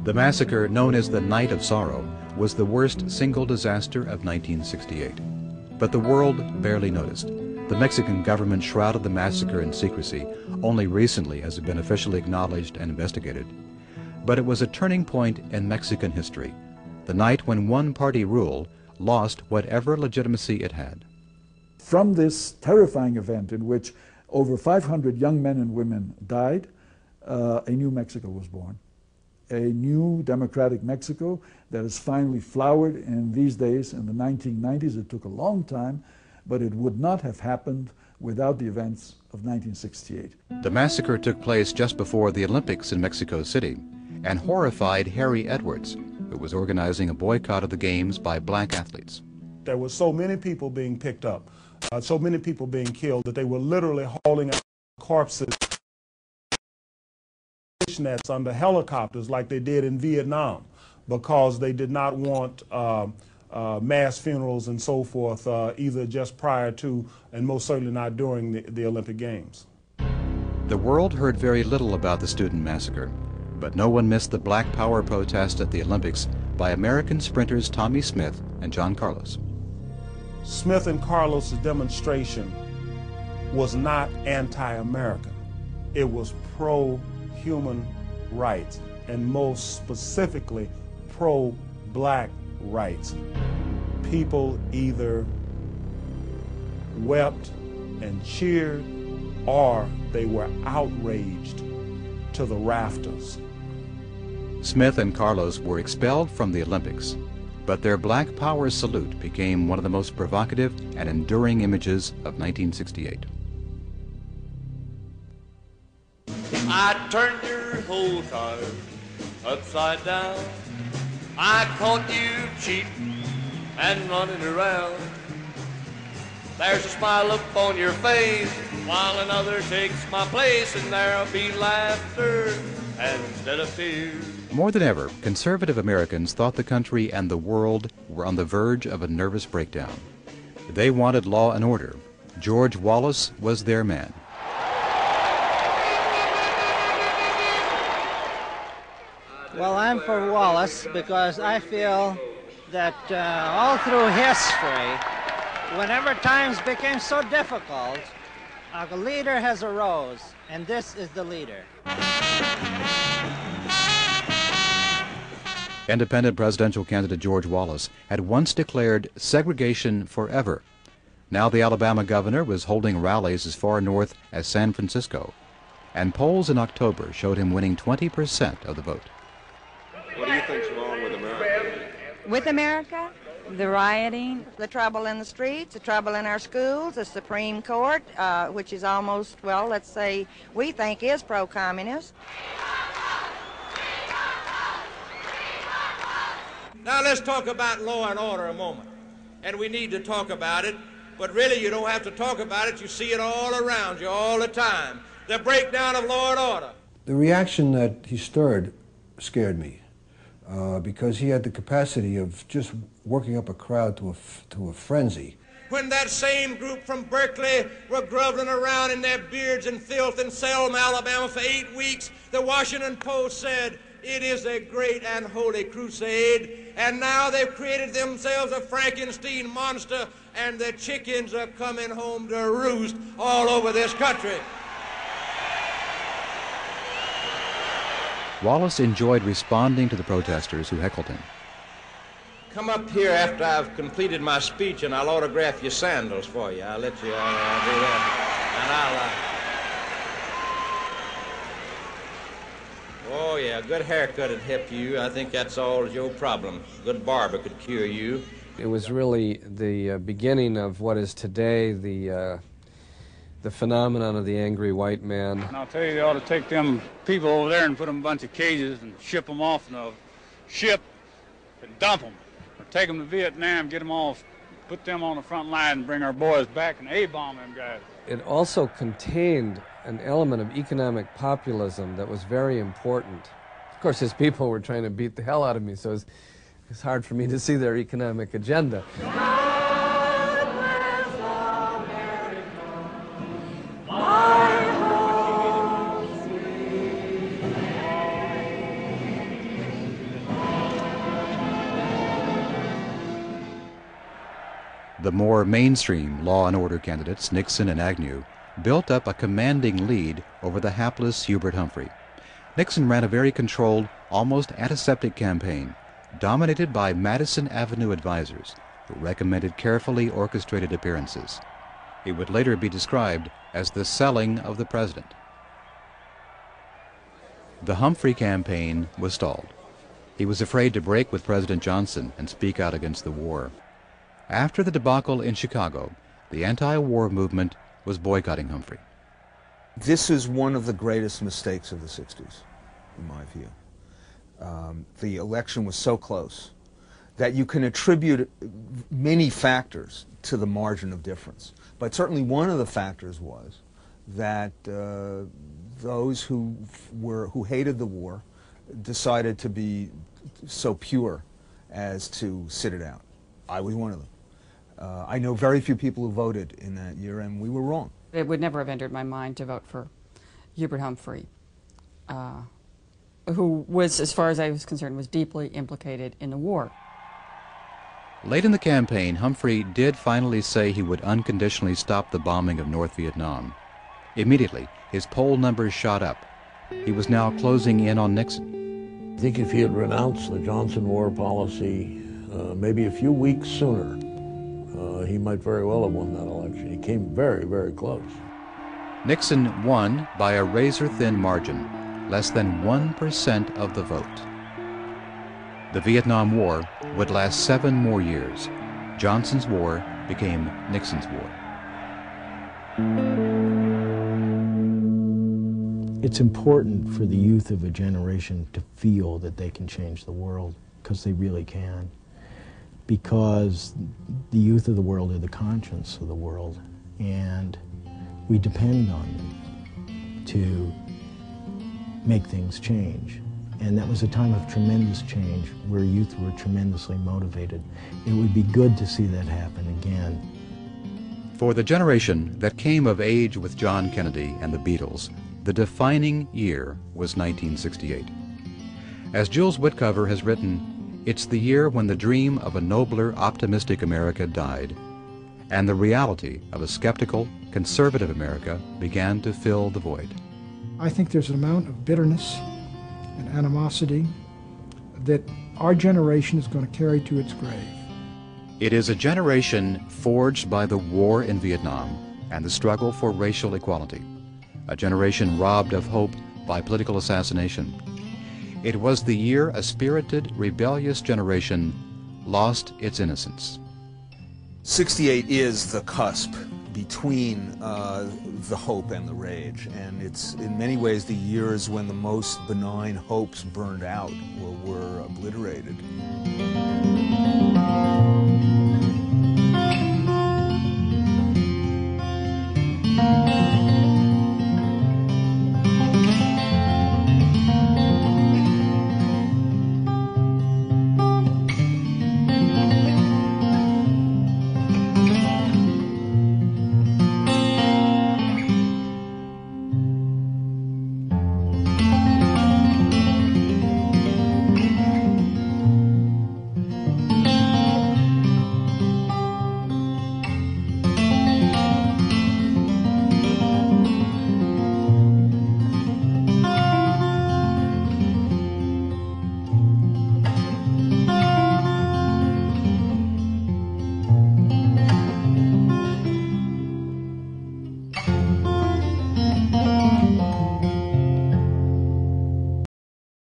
The massacre, known as the Night of Sorrow, was the worst single disaster of 1968. But the world barely noticed. The Mexican government shrouded the massacre in secrecy. Only recently has it been officially acknowledged and investigated. But it was a turning point in Mexican history, the night when one-party rule lost whatever legitimacy it had. From this terrifying event in which over 500 young men and women died, a new Mexico was born. A new democratic Mexico that has finally flowered in these days. In the 1990s, it took a long time, but it would not have happened without the events of 1968. The massacre took place just before the Olympics in Mexico City and horrified Harry Edwards, who was organizing a boycott of the games by black athletes. There were so many people being picked up, so many people being killed, that they were literally hauling out corpses nets under helicopters like they did in Vietnam, because they did not want mass funerals and so forth, either just prior to and most certainly not during the Olympic Games. The world heard very little about the student massacre, but no one missed the Black Power protest at the Olympics by American sprinters Tommy Smith and John Carlos. Smith and Carlos' demonstration was not anti-American. It was pro-human rights, and most specifically pro-black rights. People either wept and cheered, or they were outraged to the rafters. Smith and Carlos were expelled from the Olympics, but their Black Power salute became one of the most provocative and enduring images of 1968. I turned your whole car upside down. I caught you cheap and running around. There's a smile up on your face while another takes my place, and there'll be laughter instead of tears. More than ever, conservative Americans thought the country and the world were on the verge of a nervous breakdown. They wanted law and order. George Wallace was their man. Well, I'm for Wallace because I feel that all through history, whenever times became so difficult, a leader has arose, and this is the leader. Independent presidential candidate George Wallace had once declared segregation forever. Now the Alabama governor was holding rallies as far north as San Francisco, and polls in October showed him winning 20% of the vote. What do you think's wrong with America? With America? The rioting, the trouble in the streets, the trouble in our schools, the Supreme Court, which is almost, well, let's say, we think is pro-communist. Now let's talk about law and order a moment. And we need to talk about it, but really you don't have to talk about it. You see it all around you all the time. The breakdown of law and order. The reaction that he stirred scared me because he had the capacity of just working up a crowd to a frenzy. When that same group from Berkeley were groveling around in their beards and filth in Selma, Alabama for 8 weeks, the Washington Post said, "It is a great and holy crusade," and now they've created themselves a Frankenstein monster, and the chickens are coming home to roost all over this country. Wallace enjoyed responding to the protesters who heckled him. Come up here after I've completed my speech, and I'll autograph your sandals for you. I'll let you do that. And oh yeah, good haircut would help you. I think that's all your problem. Good barber could cure you. It was really the beginning of what is today the phenomenon of the angry white man. And I'll tell you, they ought to take them people over there and put them in a bunch of cages and ship them off in a ship and dump them. Or take them to Vietnam, get them all, put them on the front line and bring our boys back and A-bomb them guys. It also contained an element of economic populism that was very important. Of course, his people were trying to beat the hell out of me, so it's hard for me to see their economic agenda. The more mainstream law and order candidates, Nixon and Agnew, built up a commanding lead over the hapless Hubert Humphrey. Nixon ran a very controlled, almost antiseptic campaign, dominated by Madison Avenue advisors, who recommended carefully orchestrated appearances. It would later be described as the selling of the president. The Humphrey campaign was stalled. He was afraid to break with President Johnson and speak out against the war. After the debacle in Chicago, the anti-war movement was boycotting Humphrey. This is one of the greatest mistakes of the 60s, in my view. The election was so close that you can attribute many factors to the margin of difference. But certainly one of the factors was that those who hated the war decided to be so pure as to sit it out. I was one of them. I know very few people who voted in that year, and we were wrong. It would never have entered my mind to vote for Hubert Humphrey, who was, as far as I was concerned, was deeply implicated in the war. Late in the campaign, Humphrey did finally say he would unconditionally stop the bombing of North Vietnam. Immediately, his poll numbers shot up. He was now closing in on Nixon. I think if he had renounced the Johnson war policy maybe a few weeks sooner, he might very well have won that election. He came very, very close. Nixon won by a razor-thin margin, less than 1% of the vote. The Vietnam War would last 7 more years. Johnson's war became Nixon's war. It's important for the youth of a generation to feel that they can change the world, because they really can. Because the youth of the world are the conscience of the world, and we depend on them to make things change. And that was a time of tremendous change where youth were tremendously motivated. It would be good to see that happen again. For the generation that came of age with John Kennedy and the Beatles, the defining year was 1968. As Jules Whitcover has written, it's the year when the dream of a nobler, optimistic America died, and the reality of a skeptical, conservative America began to fill the void. I think there's an amount of bitterness and animosity that our generation is going to carry to its grave. It is a generation forged by the war in Vietnam and the struggle for racial equality, a generation robbed of hope by political assassination. It was the year a spirited, rebellious generation lost its innocence. 68 is the cusp between the hope and the rage, and it's in many ways the years when the most benign hopes burned out or were obliterated.